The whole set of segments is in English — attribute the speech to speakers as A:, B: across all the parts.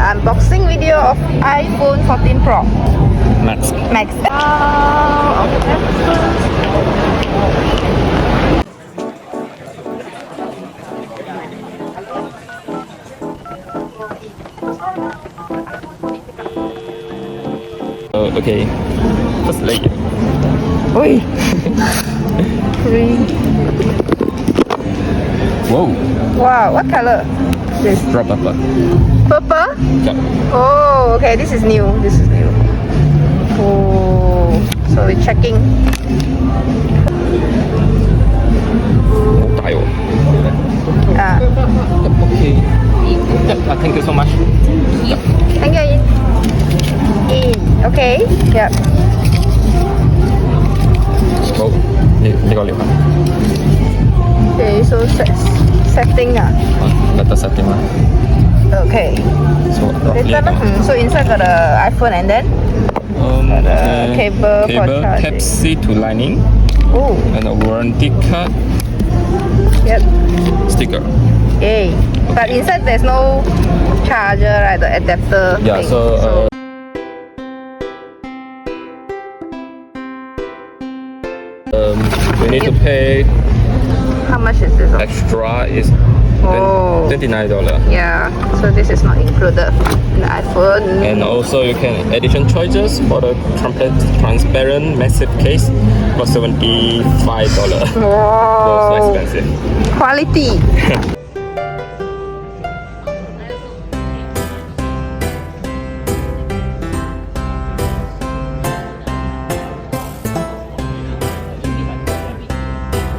A: unboxing video of iPhone 14 Pro
B: Max.
A: Max.
B: Okay. First layer.
A: Ui. Green.
B: Whoa.
A: Wow, what color? This
B: Drop purple.
A: purple?
B: Yeah.
A: Oh, okay, this is new. This is new. Oh, so we're checking.
B: Dial.
A: Ah,
B: Okay. Yeah, thank you so much.
A: thank you. In. Okay. Yep.
B: Oh, 呢個了啊
A: Okay, so setting.
B: let us set them up.
A: Okay.
B: So roughly
A: Later, so inside got the iPhone and then the cable for charging.
B: Type C to Lightning
A: Oh,
B: and a warranty card
A: yep.
B: sticker.
A: Yay. But inside there's no charger, right? The adapter.
B: Yeah,
A: thing.
B: so we need to pay
A: How much is this?
B: extra is
A: Oh.
B: $29.
A: Yeah, so this is not included in the iPhone.
B: And also you can addition choices for the transparent massive case for $75.
A: Wow.
B: So expensive.
A: Quality.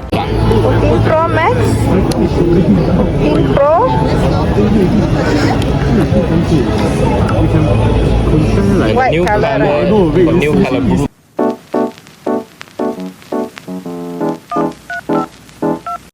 A: Pro Max, 14 Pro.
B: And
A: White
B: new
A: color,
B: color,
A: right?
B: new color blue.